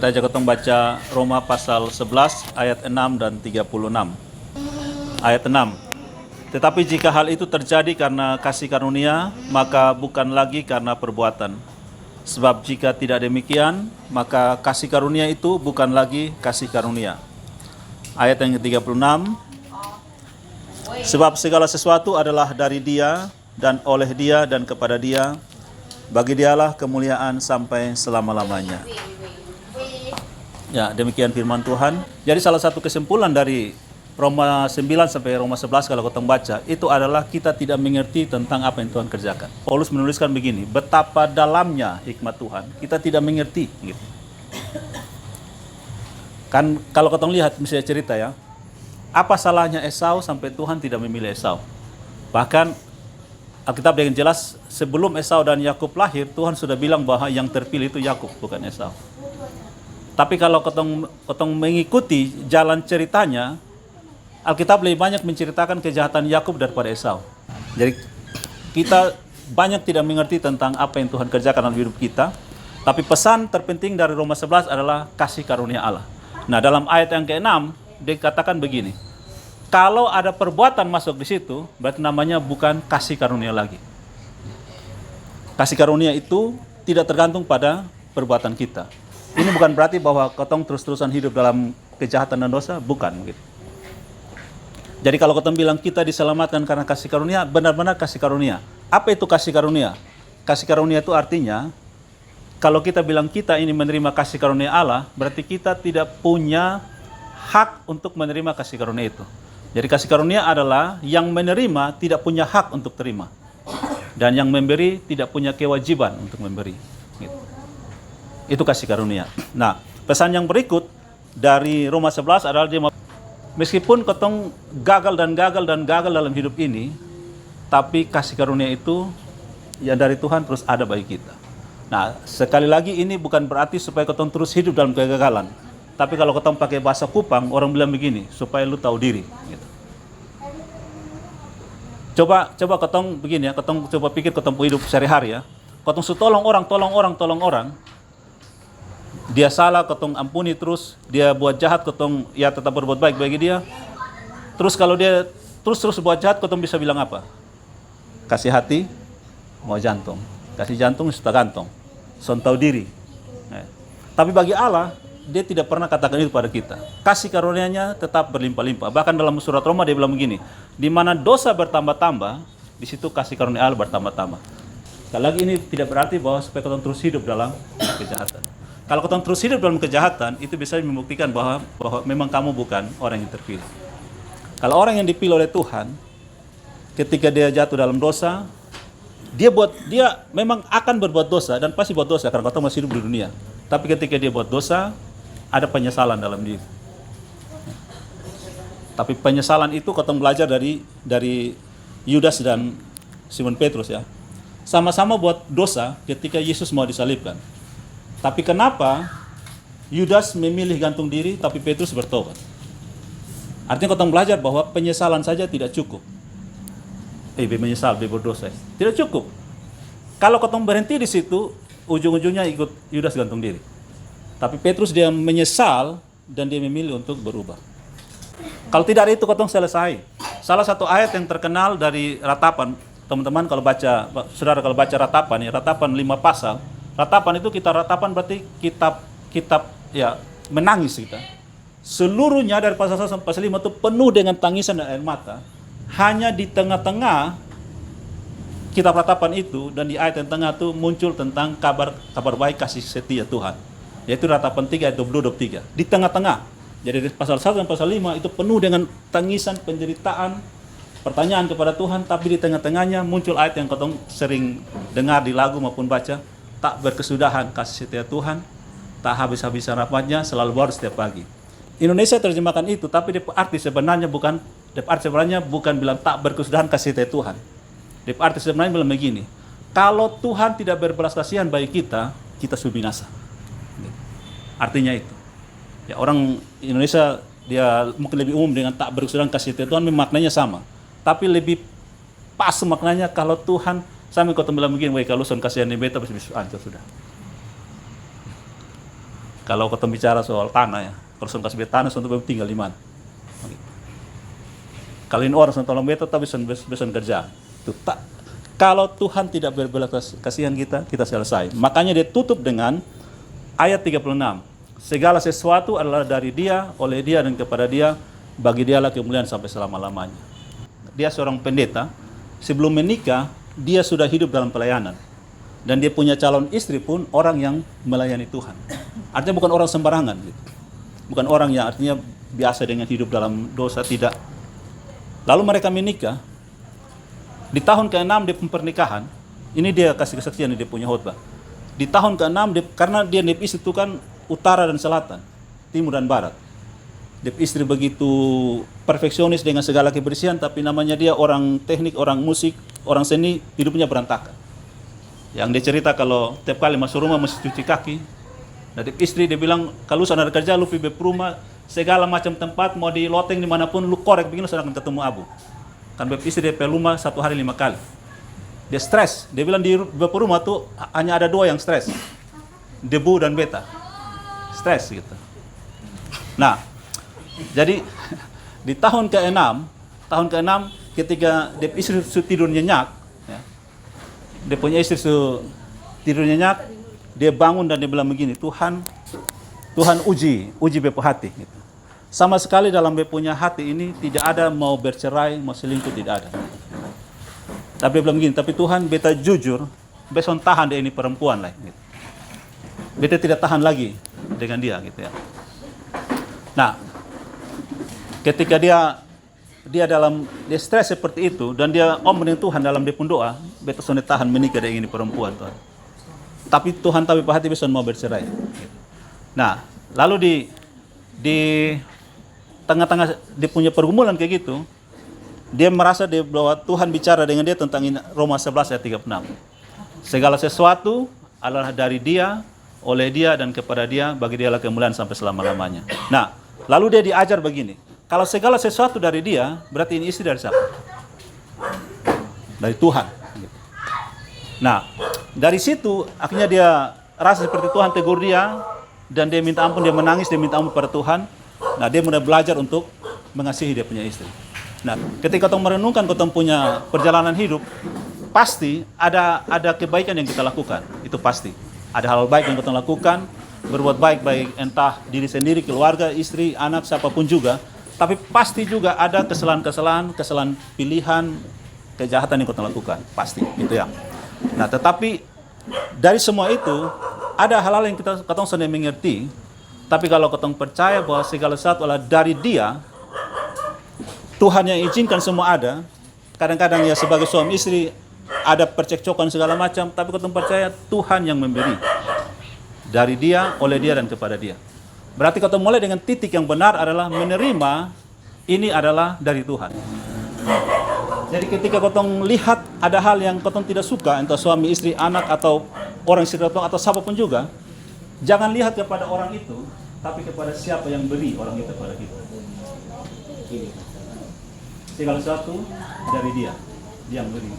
Kita akan baca Roma pasal 11 ayat 6 dan 36. Ayat 6. Tetapi jika hal itu terjadi karena kasih karunia, maka bukan lagi karena perbuatan. Sebab jika tidak demikian, maka kasih karunia itu bukan lagi kasih karunia. Ayat yang ke-36. Sebab segala sesuatu adalah dari Dia dan oleh Dia dan kepada Dia. Bagi Dialah kemuliaan sampai selama-lamanya. Ya, demikian firman Tuhan. Jadi salah satu kesimpulan dari Roma 9 sampai Roma 11 kalau kita baca, itu adalah kita tidak mengerti tentang apa yang Tuhan kerjakan. Paulus menuliskan begini, betapa dalamnya hikmat Tuhan, kita tidak mengerti. Gitu. Kan kalau kita lihat misalnya cerita ya, apa salahnya Esau sampai Tuhan tidak memilih Esau? Bahkan Alkitab dengan jelas sebelum Esau dan Yakub lahir, Tuhan sudah bilang bahwa yang terpilih itu Yakub, bukan Esau. Tapi kalau ketong mengikuti jalan ceritanya, Alkitab lebih banyak menceritakan kejahatan Yakub daripada Esau. Jadi kita banyak tidak mengerti tentang apa yang Tuhan kerjakan dalam hidup kita. Tapi pesan terpenting dari Roma 11 adalah kasih karunia Allah. Nah, dalam ayat yang ke-6 dikatakan begini. Kalau ada perbuatan masuk di situ, berarti namanya bukan kasih karunia lagi. Kasih karunia itu tidak tergantung pada perbuatan kita. Ini bukan berarti bahwa ketong terus-terusan hidup dalam kejahatan dan dosa, bukan gitu. Jadi kalau ketong bilang kita diselamatkan karena kasih karunia, benar-benar kasih karunia. Apa itu kasih karunia? Kasih karunia itu artinya, kalau kita bilang kita ini menerima kasih karunia Allah, berarti kita tidak punya hak untuk menerima kasih karunia itu. Jadi kasih karunia adalah yang menerima tidak punya hak untuk terima. Dan yang memberi tidak punya kewajiban untuk memberi. Gitu. Itu kasih karunia. Nah, pesan yang berikut dari Roma 11 adalah dia meskipun ketong gagal dalam hidup ini, tapi kasih karunia itu yang dari Tuhan terus ada bagi kita. Nah, sekali lagi ini bukan berarti supaya ketong terus hidup dalam kegagalan. Tapi kalau ketong pakai bahasa Kupang, orang bilang begini, supaya lu tahu diri. Gitu. Coba ketong begini ya, ketong coba pikir ketong hidup sehari-hari ya. Ketong tolong orang. Dia salah, ketong ampuni terus. Dia buat jahat, ketong ya tetap berbuat baik bagi dia. Terus kalau dia terus buat jahat, ketong bisa bilang apa? Kasih hati, mau jantung. Kasih jantung, sudah gantong. Son tahu diri. Nah, tapi bagi Allah, dia tidak pernah katakan itu pada kita. Kasih karunia-Nya tetap berlimpah-limpah. Bahkan dalam surat Roma dia bilang begini, di mana dosa bertambah-tambah, di situ kasih karunia Allah bertambah-tambah. Sekali lagi ini tidak berarti bahwa supaya ketong terus hidup dalam kejahatan. Kalau ketong terus hidup dalam kejahatan, itu bisa membuktikan bahwa memang kamu bukan orang yang terpilih. Kalau orang yang dipilih oleh Tuhan, ketika dia jatuh dalam dosa, dia memang akan berbuat dosa dan pasti buat dosa karena ketong masih hidup di dunia. Tapi ketika dia buat dosa, ada penyesalan dalam diri. Tapi penyesalan itu ketong belajar dari Yudas dan Simon Petrus ya. Sama-sama buat dosa ketika Yesus mau disalibkan. Tapi kenapa Yudas memilih gantung diri, tapi Petrus bertobat? Artinya ketong belajar bahwa penyesalan saja tidak cukup. Menyesal, berdosa. Tidak cukup. Kalau ketong berhenti di situ, ujung-ujungnya ikut Yudas gantung diri. Tapi Petrus dia menyesal dan dia memilih untuk berubah. Kalau tidak ada itu ketong selesai. Salah satu ayat yang terkenal dari Ratapan, teman-teman kalau baca, saudara kalau baca Ratapan ya, Ratapan 5 pasal. Ratapan itu kita ratapan berarti kitab ya menangis kita. Seluruhnya dari pasal 1 sampai pasal 5 itu penuh dengan tangisan dan air mata. Hanya di tengah-tengah kitab ratapan itu dan di ayat yang tengah itu muncul tentang kabar baik kasih setia Tuhan. Yaitu Ratapan 3 ayat 22-23. Di tengah-tengah. Jadi dari pasal 1 dan pasal 5 itu penuh dengan tangisan, penderitaan, pertanyaan kepada Tuhan, tapi di tengah-tengahnya muncul ayat yang ketong sering dengar di lagu maupun baca, tak berkesudahan kasih setia Tuhan, tak habis-habisan rahmatnya, selalu baru setiap pagi. Indonesia terjemahkan itu, tapi arti sebenarnya bukan bilang tak berkesudahan kasih setia Tuhan. Arti sebenarnya bilang begini, kalau Tuhan tidak berbelas kasihan bagi kita, kita sudah binasa. Artinya itu. Ya, orang Indonesia dia mungkin lebih umum dengan tak berkesudahan kasih setia Tuhan, maknanya sama. Tapi lebih pas maknanya kalau Tuhan sampai kau bilang begini, kalau son kasihan beta bisa hancur sudah. Kalau ketemu bicara soal tanah ya, kalau sudah kasih beta tanah, untuk tinggal di mana. Kalau ini orang tolong beta, tapi bisa kerja. Itu tak. Kalau Tuhan tidak berbelas kasihan kita, kita selesai. Makanya dia tutup dengan ayat 36. Segala sesuatu adalah dari Dia, oleh Dia, dan kepada Dia. Bagi Dialah kemuliaan sampai selama-lamanya. Dia seorang pendeta. Sebelum menikah, dia sudah hidup dalam pelayanan. Dan dia punya calon istri pun orang yang melayani Tuhan. Artinya bukan orang sembarangan. Gitu. Bukan orang yang artinya biasa dengan hidup dalam dosa, tidak. Lalu mereka menikah. Di tahun ke-6 di pernikahan, ini dia kasih kesaksian, dia punya khotbah. Di tahun ke-6, karena dia istri itu kan utara dan selatan, timur dan barat. Dia istri begitu perfeksionis dengan segala kebersihan, tapi namanya dia orang teknik, orang musik, orang seni, hidupnya berantakan. Yang dia cerita kalau tiap kali masuk rumah mesti cuci kaki. Nah, istri dia bilang, kalau sudah ada kerja, lu pergi ke rumah, segala macam tempat, mau di loteng dimanapun, lu korek begini, sudah akan ketemu abu. Kan istri dia pergi rumah 1 hari 5 kali. Dia stres. Dia bilang di rumah tuh hanya ada 2 yang stres. Debu dan beta. Stres gitu. Nah, jadi di tahun ke-6 ketika dia istri tidur nyenyak, ya, dia punya istri tidur nyenyak, dia bangun dan dia bilang begini, Tuhan uji bepo hati. Gitu. Sama sekali dalam bepo punya hati ini tidak ada mau bercerai, mau selingkuh, tidak ada. Tapi dia bilang begini, tapi Tuhan beta jujur, besok tahan deh ini perempuan lah. Gitu. Beta tidak tahan lagi dengan dia, gitu ya. Nah, ketika dia stres seperti itu dan dia dengan Tuhan dalam dia pun doa, beta sudah tahan menikah dengan ini perempuan Tuhan. Tapi Tuhan tahu hati besok mau bercerai. Nah, lalu di tengah-tengah dia punya pergumulan kayak gitu, dia merasa bahwa Tuhan bicara dengan dia tentang Roma 11 ayat 36. Segala sesuatu adalah dari Dia, oleh Dia, dan kepada Dia, bagi Dialah kemuliaan sampai selama-lamanya. Nah, lalu dia diajar begini. Kalau segala sesuatu dari Dia, berarti ini istri dari siapa? Dari Tuhan. Nah, dari situ akhirnya dia rasa seperti Tuhan tegur dia, dan dia minta ampun, dia menangis, dia minta ampun pada Tuhan. Nah, dia mulai belajar untuk mengasihi dia punya istri. Nah, ketika kita merenungkan kita punya perjalanan hidup, pasti ada kebaikan yang kita lakukan. Itu pasti. Ada hal baik yang kita lakukan, berbuat baik entah diri sendiri, keluarga, istri, anak, siapapun juga. Tapi pasti juga ada kesalahan pilihan, kejahatan yang kita lakukan. Pasti, gitu ya. Nah, tetapi dari semua itu, ada hal-hal yang kita sudah mengerti. Tapi kalau kita percaya bahwa segala sesuatu adalah dari Dia, Tuhan yang izinkan semua ada. Kadang-kadang ya sebagai suami istri, ada percekcokan segala macam, tapi kita percaya Tuhan yang memberi. Dari Dia, oleh Dia, dan kepada Dia. Berarti kita mulai dengan titik yang benar adalah menerima ini adalah dari Tuhan. Jadi ketika kita lihat ada hal yang kita tidak suka, entah suami, istri, anak, atau orang sekitar atau siapapun juga, jangan lihat kepada orang itu, tapi kepada siapa yang beri orang itu kepada kita. Segala sesuatu dari Dia yang beri.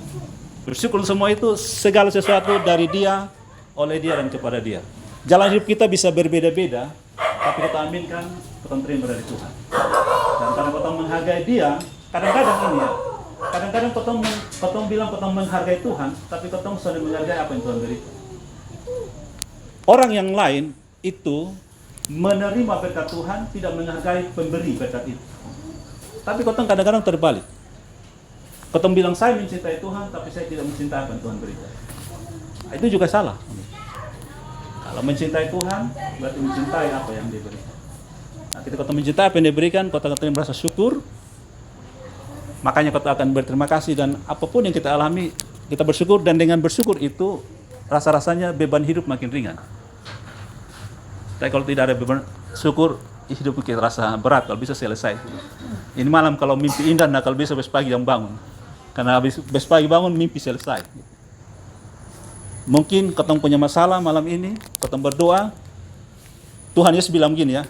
Bersyukur semua itu segala sesuatu dari Dia, oleh Dia, dan kepada Dia. Jalan hidup kita bisa berbeda-beda, tapi kita aminkan, kita terima dari Tuhan. Dan kalau kita menghargai Dia, kadang-kadang ini ya, kadang-kadang kita bilang kita menghargai Tuhan, tapi kita sudah menghargai apa yang Tuhan beri. Orang yang lain itu menerima berkat Tuhan, tidak menghargai pemberi berkat itu. Tapi kita kadang-kadang terbalik. Kita bilang saya mencintai Tuhan, tapi saya tidak mencintai apa yang Tuhan berikan. Itu juga salah. Kalau mencintai Tuhan, berarti mencintai apa yang Dia berikan. Nah, ketika kita mencintai apa yang Dia berikan, kita akan merasa syukur. Makanya kita akan berterima kasih, dan apapun yang kita alami, kita bersyukur, dan dengan bersyukur itu rasa-rasanya beban hidup makin ringan. Tapi kalau tidak ada beban syukur, hidup kita rasa berat, kalau bisa selesai. Ini malam kalau mimpi indah, nah kalau bisa besok pagi yang bangun. Karena habis besok pagi bangun, mimpi selesai. Mungkin kita punya masalah malam ini, kita berdoa. Tuhan Yesus bilang begini ya,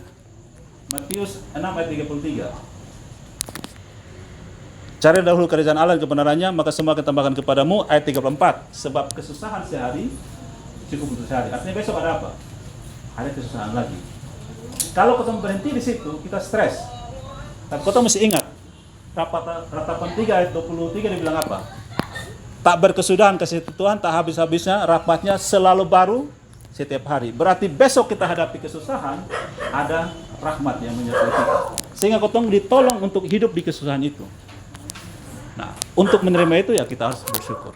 Matius 6 ayat 33. Cari dahulu kerajaan Allah dan kebenarannya, maka semua akan tambahkan kepadamu. Ayat 34. Sebab kesusahan sehari cukup untuk sehari. Artinya besok ada apa? Ada kesusahan lagi. Kalau kita berhenti di situ, kita stres. Tapi kita mesti ingat, ratapan 3 ayat 23 dibilang apa? Tak berkesudahan kasih Tuhan, tak habis-habisnya, rahmatnya selalu baru setiap hari. Berarti besok kita hadapi kesusahan, ada rahmat yang menyertai kita. Sehingga kita ditolong untuk hidup di kesusahan itu. Nah, untuk menerima itu ya kita harus bersyukur.